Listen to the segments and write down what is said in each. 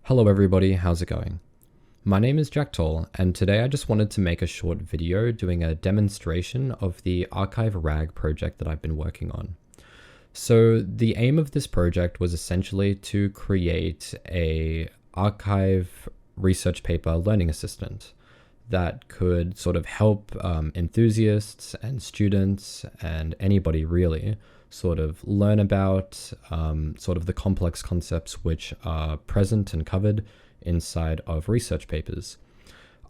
Hello everybody, how's it going? My name is Jack Toll, and today I just wanted to make a short video doing a demonstration of the arXivRag project that I've been working on. So the aim of this project was essentially to create a arXiv research paper learning assistant that could sort of help enthusiasts and students and anybody really sort of learn about sort of the complex concepts which are present and covered inside of research papers.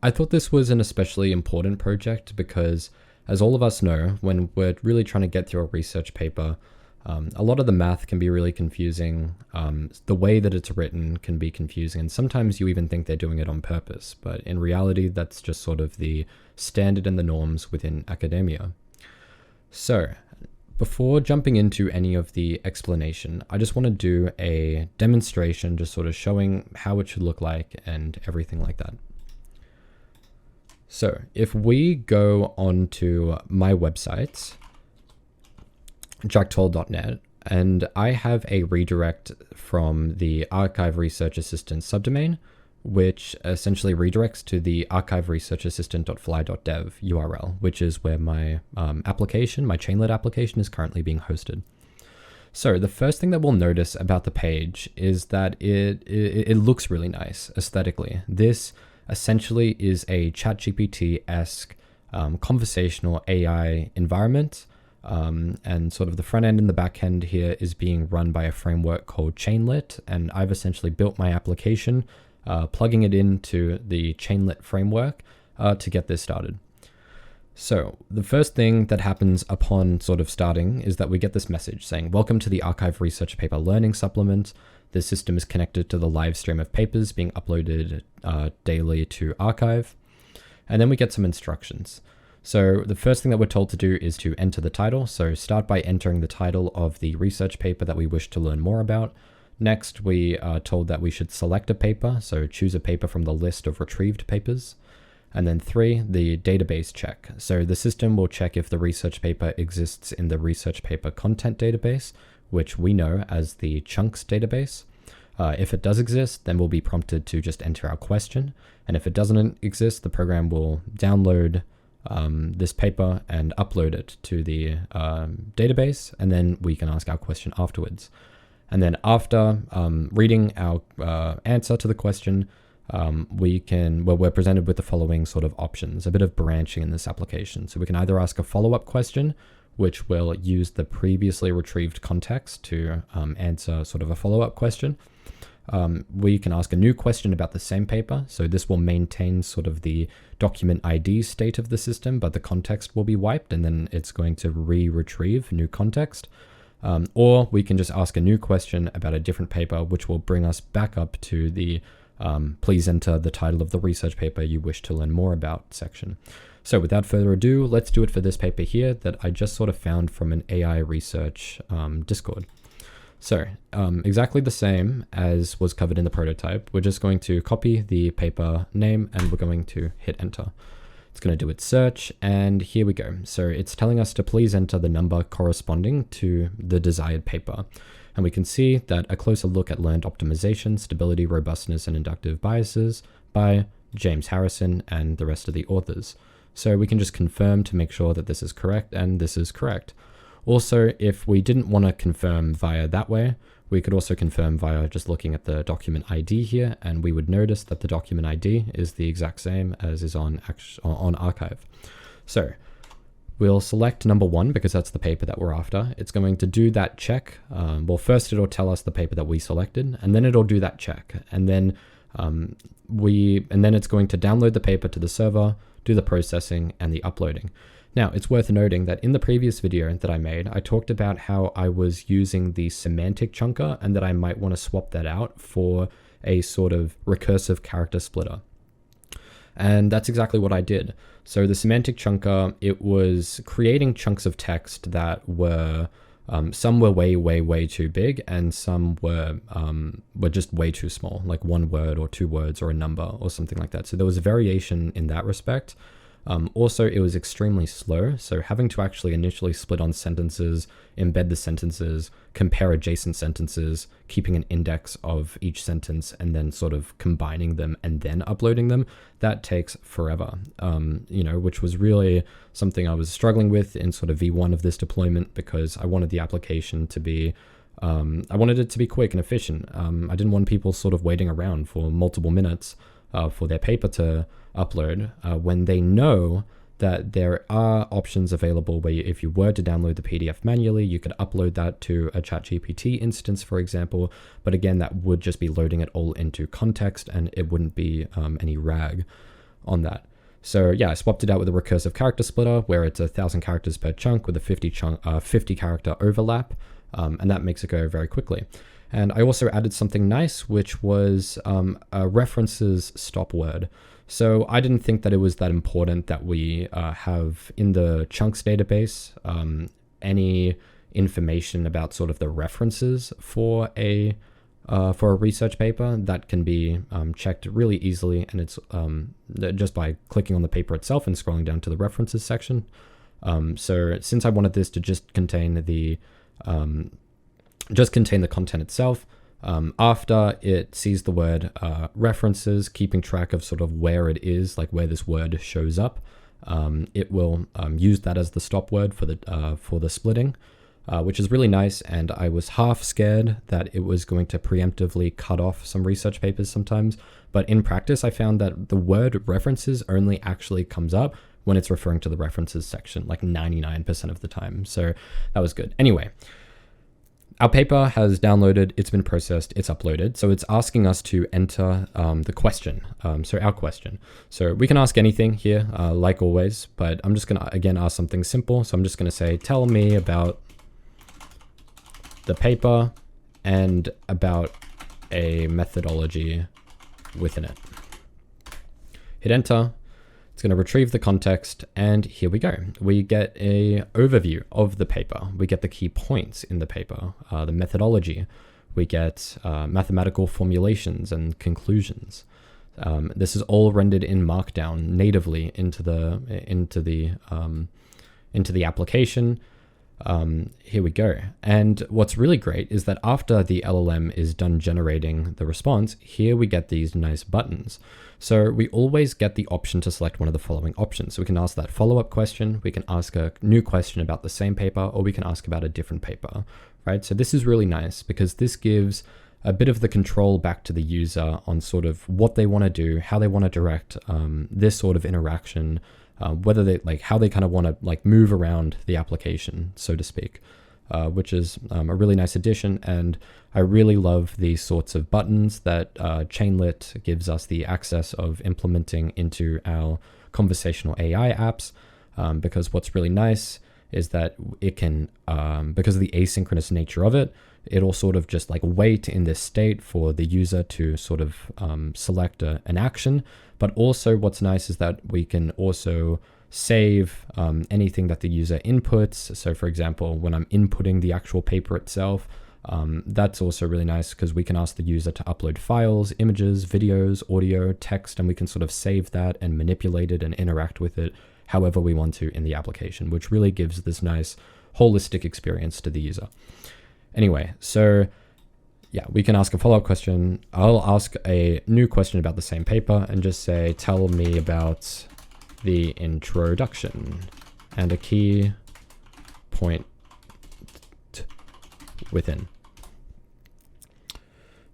I thought this was an especially important project because, as all of us know, when we're really trying to get through a research paper, a lot of the math can be really confusing. The way that it's written can be confusing, and sometimes you even think they're doing it on purpose, but in reality, that's just sort of the standard and the norms within academia. So, before jumping into any of the explanation, I just want to do a demonstration just sort of showing how it should look like and everything like that. So if we go onto my website, jacktoll.net, and I have a redirect from the arXiv Research Assistant subdomain, which essentially redirects to the arXivResearchAssistant.fly.dev URL, which is where my application, my Chainlit application, is currently being hosted. So the first thing that we'll notice about the page is that it looks really nice aesthetically. This essentially is a ChatGPT-esque conversational AI environment. And sort of the front end and the back end here is being run by a framework called Chainlit, and I've essentially built my application plugging it into the Chainlit framework to get this started. So the first thing that happens upon sort of starting is that we get this message saying, "Welcome to the arXiv Research Paper Learning Supplement. The system is connected to the live stream of papers being uploaded daily to arXiv." And then we get some instructions. So the first thing that we're told to do is to enter the title. So start by entering the title of the research paper that we wish to learn more about. Next, we are told that we should select a paper, so choose a paper from the list of retrieved papers. And then 3, the database check. So the system will check if the research paper exists in the research paper content database, which we know as the chunks database. If it does exist, then we'll be prompted to just enter our question. And if it doesn't exist, the program will download this paper and upload it to the database, and then we can ask our question afterwards. And then after reading our answer to the question, we're presented with the following sort of options, a bit of branching in this application. So we can either ask a follow-up question, which will use the previously retrieved context to answer sort of a follow-up question. We can ask a new question about the same paper. So this will maintain sort of the document ID state of the system, but the context will be wiped, and then it's going to retrieve new context. Or we can just ask a new question about a different paper, which will bring us back up to the please enter the title of the research paper you wish to learn more about section. So without further ado, let's do it for this paper here that I just sort of found from an AI research Discord. So exactly the same as was covered in the prototype. We're just going to copy the paper name and we're going to hit enter. It's going to do its search, and here we go. So it's telling us to please enter the number corresponding to the desired paper. And we can see that a closer look at learned optimization, stability, robustness, and inductive biases by James Harrison and the rest of the authors. So we can just confirm to make sure that this is correct, and this is correct. Also, if we didn't want to confirm via that way, we could also confirm via just looking at the document ID here, and we would notice that the document ID is the exact same as is on arXiv. So we'll select number 1 because that's the paper that we're after. It's going to do that check. Well, first it'll tell us the paper that we selected, and then it'll do that check. And then it's going to download the paper to the server, do the processing and the uploading. Now, it's worth noting that in the previous video that I made, I talked about how I was using the semantic chunker and that I might want to swap that out for a sort of recursive character splitter. And that's exactly what I did. So the semantic chunker, it was creating chunks of text that were, some were way too big, and some were just way too small, like 1 word or 2 words or a number or something like that. So there was a variation in that respect. Also, it was extremely slow, so having to actually initially split on sentences, embed the sentences, compare adjacent sentences, keeping an index of each sentence, and then sort of combining them and then uploading them, that takes forever, which was really something I was struggling with in sort of V1 of this deployment, because I wanted the application to be I wanted it to be quick and efficient. I didn't want people sort of waiting around for multiple minutes for their paper to upload when they know that there are options available where if you were to download the PDF manually, you could upload that to a ChatGPT instance, for example. But again, that would just be loading it all into context, and it wouldn't be any RAG on that. So yeah, I swapped it out with a recursive character splitter where it's 1,000 characters per chunk with a 50 character overlap. And that makes it go very quickly. And I also added something nice, which was a references stop word. So I didn't think that it was that important that we have in the chunks database any information about sort of the references for a research paper. That can be checked really easily, and it's just by clicking on the paper itself and scrolling down to the references section. So since I wanted this to just contain the content itself, after it sees the word references, keeping track of sort of where it is, like where this word shows up, it will use that as the stop word for the splitting, which is really nice. And I was half scared that it was going to preemptively cut off some research papers sometimes, but in practice I found that the word references only actually comes up when it's referring to the references section, like 99% of the time. So that was good. Anyway, our paper has downloaded, it's been processed, it's uploaded. So it's asking us to enter the question, so our question. So we can ask anything here, like always, but I'm just gonna, again, ask something simple. So I'm just gonna say, tell me about the paper and about a methodology within it. Hit enter. It's going to retrieve the context, and here we go. We get a overview of the paper. We get the key points in the paper, the methodology. We get mathematical formulations and conclusions. This is all rendered in Markdown natively into the application. Here we go. And what's really great is that after the LLM is done generating the response, here we get these nice buttons. So we always get the option to select one of the following options. So we can ask that follow-up question, we can ask a new question about the same paper, or we can ask about a different paper, right? So this is really nice because this gives a bit of the control back to the user on sort of what they want to do, how they want to direct this sort of interaction, whether they how they kind of want to move around the application, so to speak, which is a really nice addition. And I really love these sorts of buttons that Chainlit gives us the access of implementing into our conversational AI apps, because what's really nice is that it can, because of the asynchronous nature of it, it'll sort of just wait in this state for the user to sort of select an action. But also what's nice is that we can also save anything that the user inputs. So for example, when I'm inputting the actual paper itself, that's also really nice because we can ask the user to upload files, images, videos, audio, text, and we can sort of save that and manipulate it and interact with it however we want to in the application, which really gives this nice holistic experience to the user. Anyway, so yeah, we can ask a follow-up question. I'll ask a new question about the same paper and just say, tell me about the introduction and a key point within.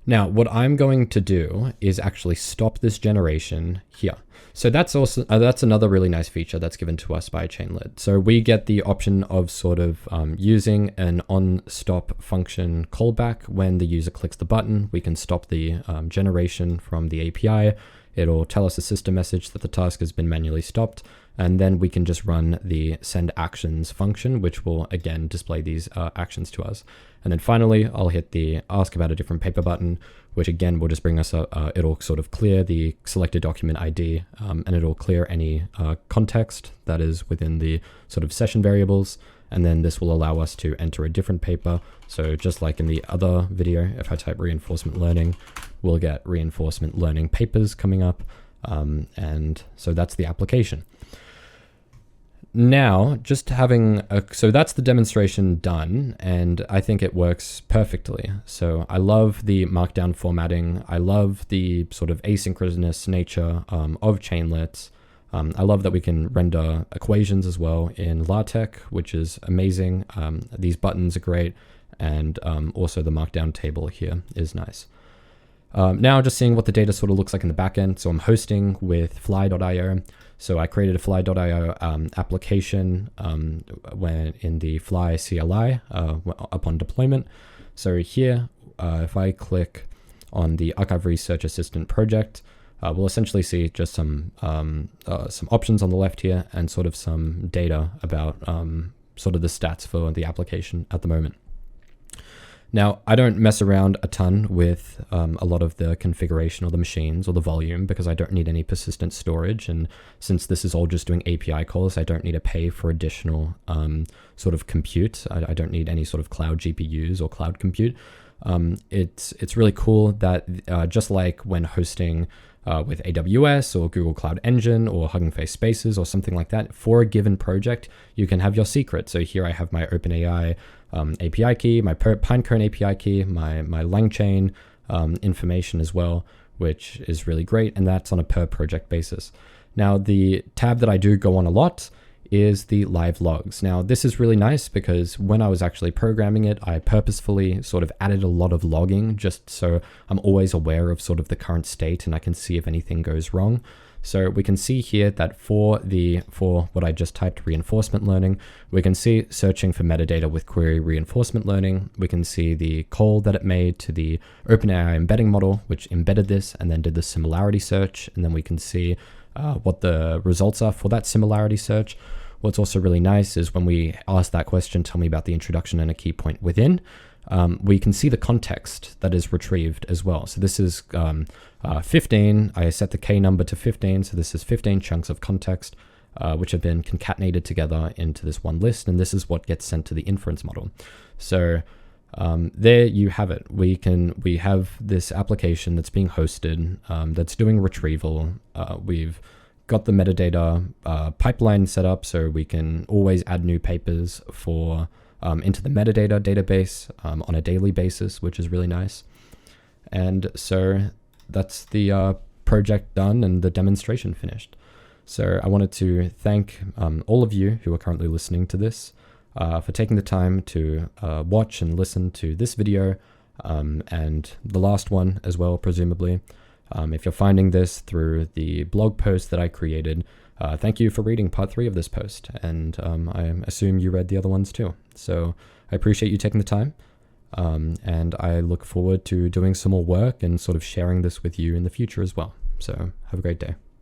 Now, what I'm going to do is actually stop this generation here. So that's also that's another really nice feature that's given to us by Chainlit. So we get the option of sort of using an on-stop function callback. When the user clicks the button, we can stop the generation from the API. It'll tell us a system message that the task has been manually stopped, and then we can just run the send actions function, which will again display these actions to us. And then finally, I'll hit the ask about a different paper button, which again will just bring us it'll sort of clear the selected document ID, and it'll clear any context that is within the sort of session variables. And then this will allow us to enter a different paper. So just like in the other video, if I type reinforcement learning, we'll get reinforcement learning papers coming up. And so that's the application. now just having so that's the demonstration done, and I think it works perfectly. So I love the markdown formatting. I love the sort of asynchronous nature of chainlets. I love that we can render equations as well in LaTeX, which is amazing. These buttons are great, and also the markdown table here is nice. Now just seeing what the data sort of looks like in the backend. So I'm hosting with fly.io. So I created a fly.io application when in the fly CLI upon deployment. So here, if I click on the Archive Research Assistant project, we'll essentially see just some options on the left here and sort of some data about sort of the stats for the application at the moment. Now, I don't mess around a ton with a lot of the configuration or the machines or the volume because I don't need any persistent storage. And since this is all just doing API calls, I don't need to pay for additional sort of compute. I don't need any sort of cloud GPUs or cloud compute. It's really cool that just like when hosting with AWS or Google Cloud Engine or Hugging Face Spaces or something like that, for a given project, you can have your secret. So here I have my OpenAI API key, my Pinecone API key, my LangChain information as well, which is really great. And that's on a per project basis. Now, the tab that I do go on a lot is the live logs. Now, this is really nice because when I was actually programming it, I purposefully sort of added a lot of logging just so I'm always aware of sort of the current state and I can see if anything goes wrong. So we can see here that for what I just typed, reinforcement learning, we can see searching for metadata with query reinforcement learning. We can see the call that it made to the OpenAI embedding model, which embedded this and then did the similarity search. And then we can see what the results are for that similarity search. What's also really nice is when we ask that question, tell me about the introduction and a key point within, we can see the context that is retrieved as well. So this is 15. I set the K number to 15. So this is 15 chunks of context, which have been concatenated together into this one list. And this is what gets sent to the inference model. So there you have it. We have this application that's being hosted, that's doing retrieval. We've got the metadata pipeline set up so we can always add new papers for into the metadata database on a daily basis, which is really nice. And so that's the project done and the demonstration finished. So I wanted to thank all of you who are currently listening to this for taking the time to watch and listen to this video and the last one as well, presumably. If you're finding this through the blog post that I created, thank you for reading part 3 of this post. And I assume you read the other ones too. So I appreciate you taking the time. And I look forward to doing some more work and sort of sharing this with you in the future as well. So have a great day.